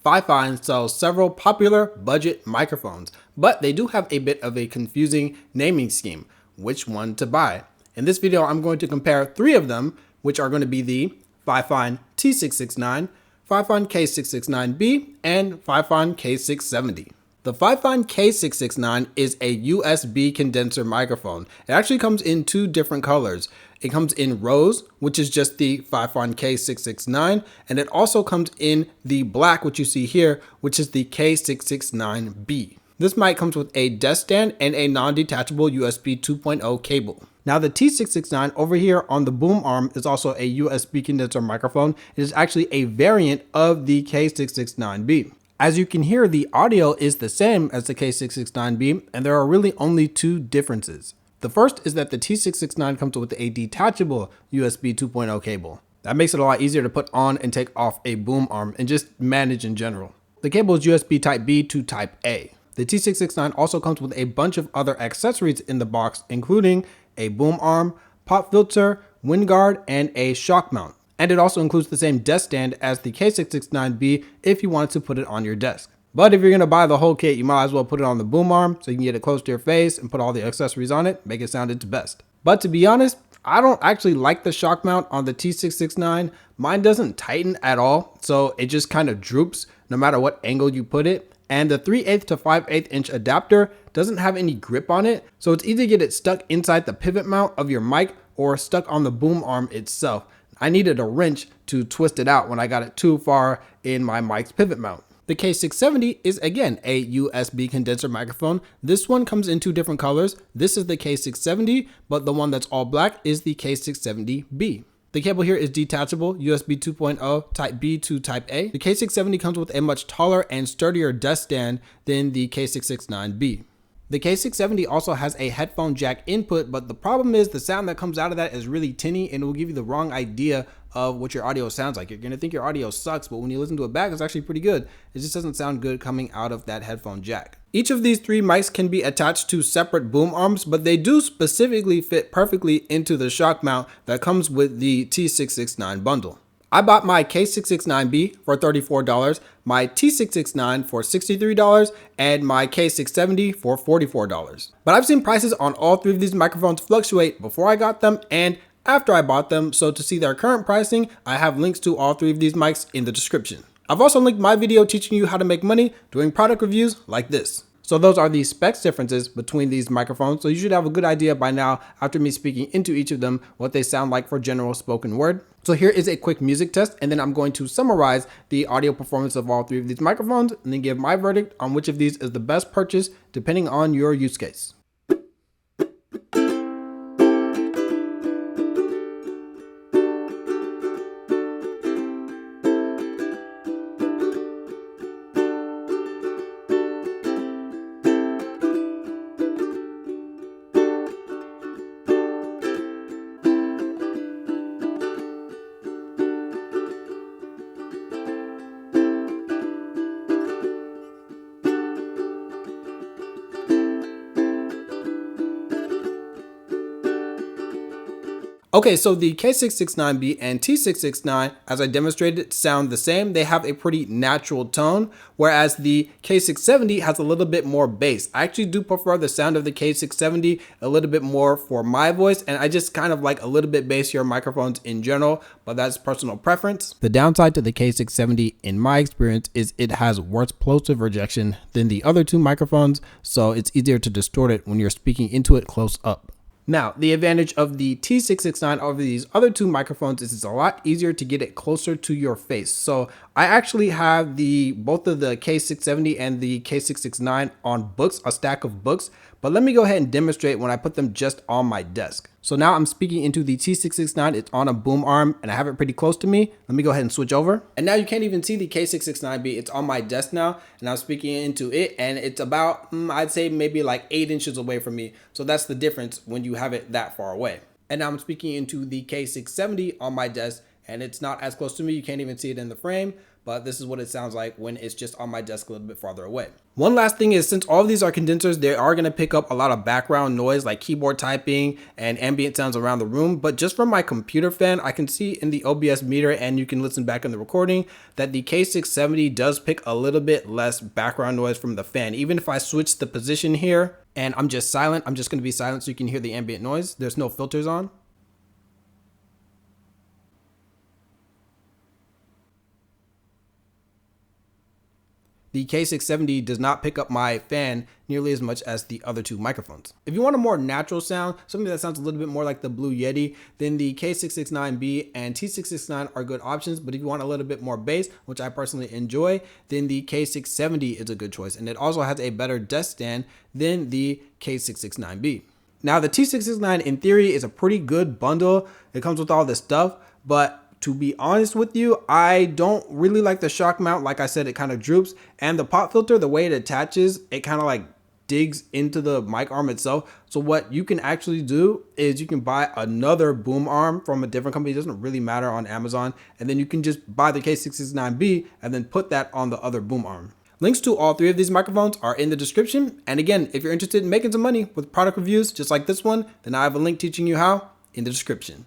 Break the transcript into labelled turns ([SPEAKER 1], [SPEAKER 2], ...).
[SPEAKER 1] Fifine sells several popular budget microphones, but they do have a bit of a confusing naming scheme, which one to buy. In this video, I'm going to compare three of them, which are going to be the Fifine T669, Fifine K669B, and Fifine K670. The Fifine K669 is a USB condenser microphone. It actually comes in two different colors. It comes in rose, which is just the Fifine K669, and it also comes in the black, which you see here, which is the K669B. This mic comes with a desk stand and a non-detachable USB 2.0 cable. Now the T669 over here on the boom arm is also a USB condenser microphone. It is actually a variant of the K669B. As you can hear, the audio is the same as the K669B, and there are really only two differences. The first is that the T669 comes with a detachable USB 2.0 cable. That makes it a lot easier to put on and take off a boom arm and just manage in general. The cable is USB Type B to Type A. The T669 also comes with a bunch of other accessories in the box, including a boom arm, pop filter, wind guard, and a shock mount. And it also includes the same desk stand as the K669B if you wanted to put it on your desk. But if you're going to buy the whole kit, you might as well put it on the boom arm so you can get it close to your face and put all the accessories on it, make it sound its best. But to be honest, I don't actually like the shock mount on the T669. Mine doesn't tighten at all, so it just kind of droops no matter what angle you put it. And the 3/8 to 5/8 inch adapter doesn't have any grip on it, so it's easy to get it stuck inside the pivot mount of your mic or stuck on the boom arm itself. I needed a wrench to twist it out when I got it too far in my mic's pivot mount. The K670 is again a USB condenser microphone. This one comes in two different colors. This is the K670, but the one that's all black is the K670B. The cable here is detachable, USB 2.0, Type B to Type A. The K670 comes with a much taller and sturdier desk stand than the K669B. The K670 also has a headphone jack input, but the problem is the sound that comes out of that is really tinny and it will give you the wrong idea of what your audio sounds like. You're going to think your audio sucks, but when you listen to it back, it's actually pretty good. It just doesn't sound good coming out of that headphone jack. Each of these three mics can be attached to separate boom arms, but they do specifically fit perfectly into the shock mount that comes with the T669 bundle. I bought my K669B for $34, my T669 for $63, and my K670 for $44. But I've seen prices on all three of these microphones fluctuate before I got them and after I bought them, so to see their current pricing, I have links to all three of these mics in the description. I've also linked my video teaching you how to make money doing product reviews like this. So those are the specs differences between these microphones, so you should have a good idea by now after me speaking into each of them what they sound like for general spoken word. So here is a quick music test, and then I'm going to summarize the audio performance of all three of these microphones and then give my verdict on which of these is the best purchase depending on your use case. Okay, so the K669B and T669, as I demonstrated, sound the same. They have a pretty natural tone, whereas the K670 has a little bit more bass. I actually do prefer the sound of the K670 a little bit more for my voice, and I just kind of like a little bit bassier microphones in general, but that's personal preference. The downside to the K670 in my experience is it has worse plosive rejection than the other two microphones, so it's easier to distort it when you're speaking into it close up. Now, the advantage of the T669 over these other two microphones is it's a lot easier to get it closer to your face. So I actually have both of the K670 and the K669 on books, a stack of books, but let me go ahead and demonstrate when I put them just on my desk. So now I'm speaking into the T669, it's on a boom arm and I have it pretty close to me. Let me go ahead and switch over. And now you can't even see the K669B, it's on my desk now and I'm speaking into it and it's about, I'd say maybe like 8 inches away from me. So that's the difference when you have it that far away. And now I'm speaking into the K670 on my desk and it's not as close to me, you can't even see it in the frame, but this is what it sounds like when it's just on my desk a little bit farther away. One last thing is, since all of these are condensers, they are going to pick up a lot of background noise like keyboard typing and ambient sounds around the room. But just from my computer fan, I can see in the OBS meter, and you can listen back in the recording, that the K670 does pick a little bit less background noise from the fan. Even if I switch the position here and I'm just silent, I'm just going to be silent so you can hear the ambient noise. There's no filters on. The K670 does not pick up my fan nearly as much as the other two microphones. If you want a more natural sound, something that sounds a little bit more like the Blue Yeti, then the K669B and T669 are good options. But if you want a little bit more bass, which I personally enjoy, then the K670 is a good choice. And it also has a better desk stand than the K669B. Now, the T669 in theory is a pretty good bundle. It comes with all this stuff, but to be honest with you, I don't really like the shock mount. Like I said, it kind of droops, and the pop filter, the way it attaches, it kind of like digs into the mic arm itself. So what you can actually do is you can buy another boom arm from a different company. It doesn't really matter, on Amazon, and then you can just buy the K669B and then put that on the other boom arm. Links to all three of these microphones are in the description. And again, if you're interested in making some money with product reviews just like this one, then I have a link teaching you how in the description.